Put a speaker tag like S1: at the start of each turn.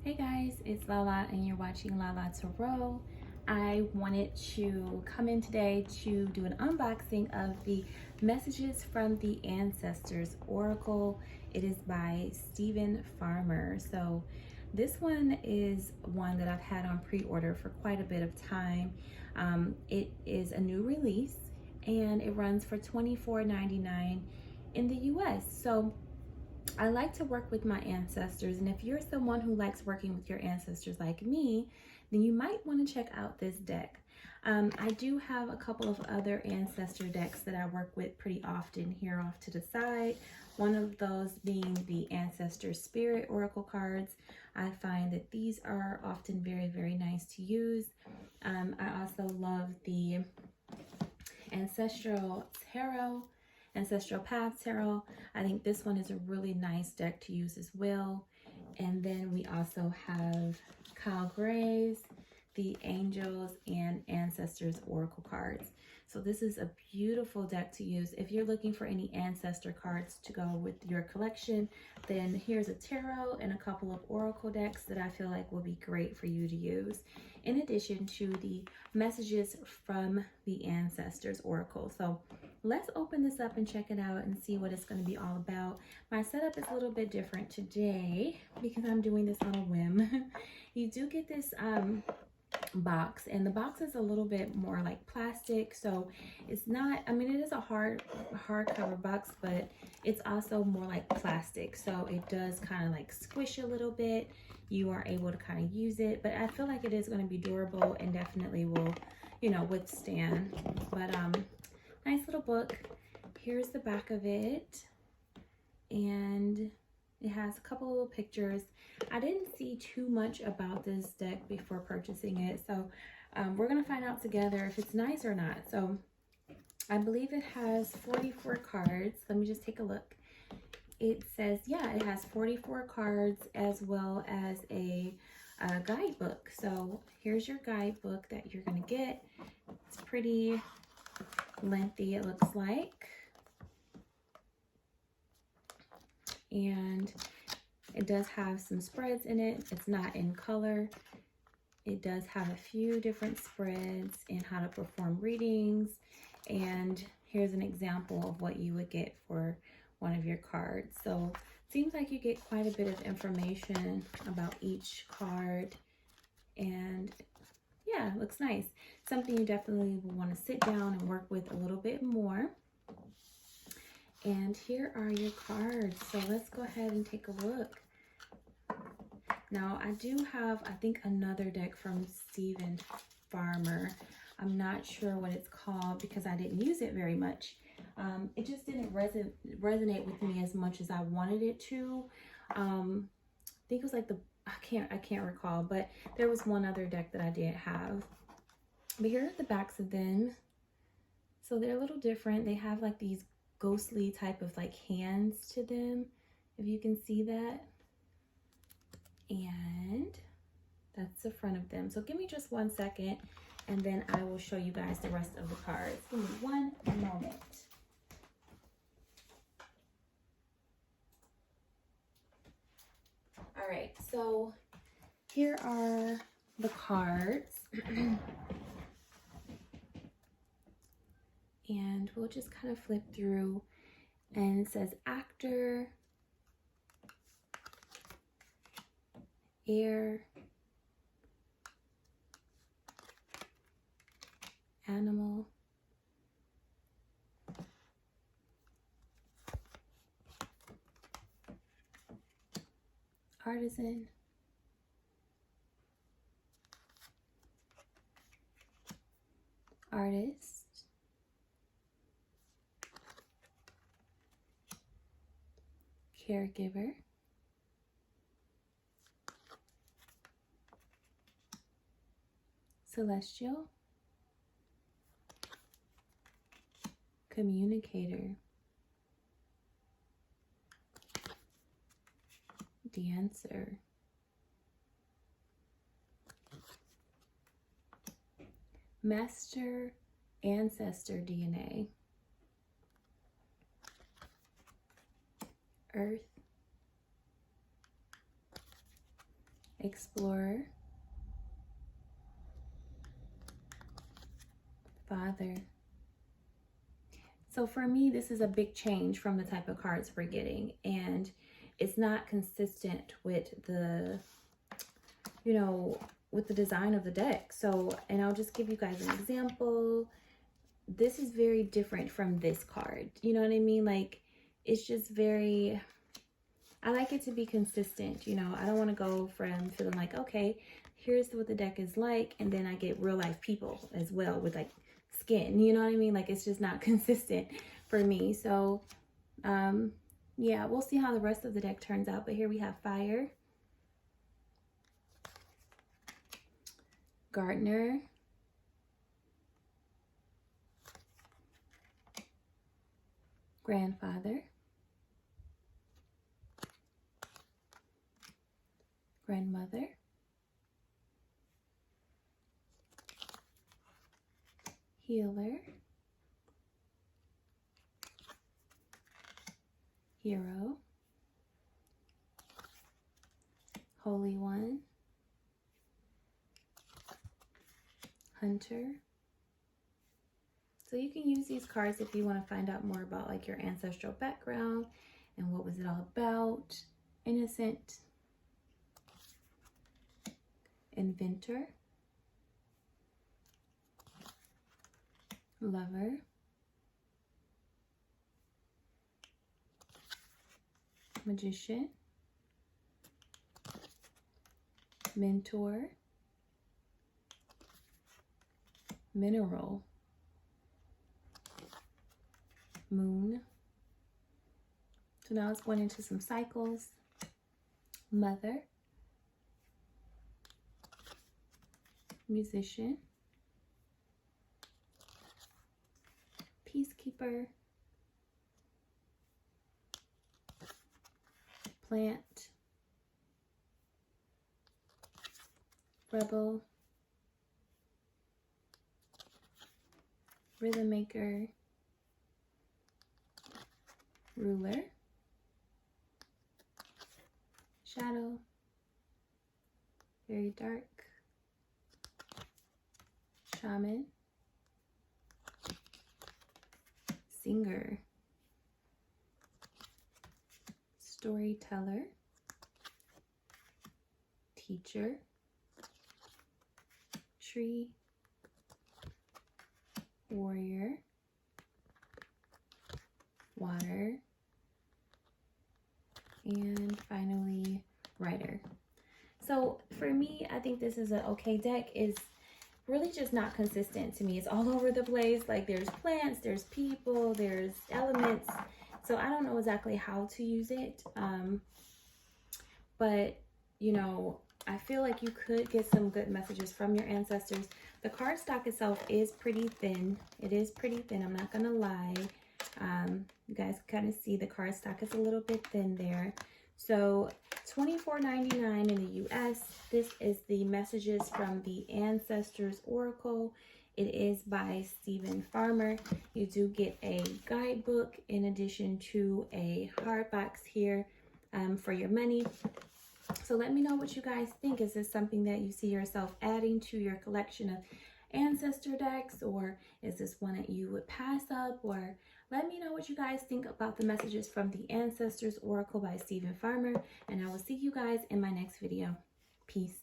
S1: Hey guys, it's Lala and you're watching Lala Tarot. I wanted to come in today to do an unboxing of the Messages from the Ancestors Oracle. It is by Stephen Farmer. So this one is one that I've had on pre-order for quite a bit of time. It is a new release and it runs for $24.99 in the US. So I like to work with my ancestors, and if you're someone who likes working with your ancestors like me, then you might want to check out this deck. I do have a couple of other ancestor decks that I work with pretty often here off to the side. One of those being the Ancestor Spirit Oracle cards. I find that these are often very, very nice to use. I also love the Ancestral Path Tarot. I think this one is a really nice deck to use as well. And then we also have Kyle Gray's, the Angels and Ancestors Oracle cards. So this is a beautiful deck to use. If you're looking for any ancestor cards to go with your collection, then here's a tarot and a couple of oracle decks that I feel like will be great for you to use, in addition to the Messages from the Ancestors Oracle. So let's open this up and check it out and see what it's going to be all about. My setup is a little bit different today because I'm doing this on a whim. You do get this box, and the box is a little bit more like plastic, so it's not, I mean, it is a hardcover box, but it's also more like plastic, so it does kind of like squish a little bit. You are able to kind of use it, but I feel like it is going to be durable and definitely will, you know, withstand. But nice little book. Here's the back of it, and it has a couple little pictures. I didn't see too much about this deck before purchasing it, so we're gonna find out together if it's nice or not. So I believe it has 44 cards. Let me just take a look. It says, yeah, it has 44 cards as well as a guidebook. So here's your guidebook that you're gonna get. It's pretty lengthy, it looks like. And it does have some spreads in it. It's not in color. It does have a few different spreads and how to perform readings. And here's an example of what you would get for one of your cards. So it seems like you get quite a bit of information about each card. And yeah, it looks nice. Something you definitely will want to sit down and work with a little bit more. And here are your cards. So let's go ahead and take a look. Now, I do have, I think, another deck from Stephen Farmer. I'm not sure what it's called because I didn't use it very much. It just didn't resonate with me as much as I wanted it to. I think it was like I can't recall, but there was one other deck that I did have. But here are the backs of them. So they're a little different. They have like these ghostly type of like hands to them, if you can see that. And that's the front of them. So give me just 1 second and then I will show you guys the rest of the cards. Give me one moment. All right, so here are the cards. And we'll just kind of flip through, and it says actor, air, animal, artisan, artist, caregiver, celestial, communicator, dancer, master ancestor DNA, earth, Explorer, Father. So for me, this is a big change from the type of cards we're getting, and it's not consistent with the, you know, with the design of the deck. So, and I'll just give you guys an example. This is very different from this card. You know what I mean? Like, it's just very, I like it to be consistent. You know, I don't want to go from feeling like, okay, here's what the deck is like, and then I get real life people as well with like skin. You know what I mean? Like, it's just not consistent for me. So, yeah, we'll see how the rest of the deck turns out. But here we have Fire, Gardener, Grandfather, Grandmother, Healer, Hero, Holy One, Hunter. So you can use these cards if you want to find out more about like your ancestral background and what was it all about. Innocent, Inventor, Lover, Magician, Mentor, Mineral, Moon. So now it's going into some cycles. Mother, Musician, Peacekeeper, Plant, Rebel, Rhythm Maker, Ruler, Shadow, very dark, Shaman, Singer, Storyteller, Teacher, Tree, Warrior, Water, and finally Writer. So for me, I think this is an okay deck. It's really just not consistent to me. It's all over the place. Like, there's plants, there's people, there's elements. So I don't know exactly how to use it. But, you know, I feel like you could get some good messages from your ancestors. The card stock itself is pretty thin. It is pretty thin. I'm not going to lie. You guys can kind of see the card stock is a little bit thin there. So $24.99 in the US. This is the Messages from the Ancestors Oracle. It is by Stephen Farmer. You do get a guidebook in addition to a hard box here for your money. So let me know what you guys think. Is this something that you see yourself adding to your collection of ancestor decks, or is this one that you would pass up? Or let me know what you guys think about the Messages from the Ancestors Oracle by Stephen Farmer, and I will see you guys in my next video. Peace.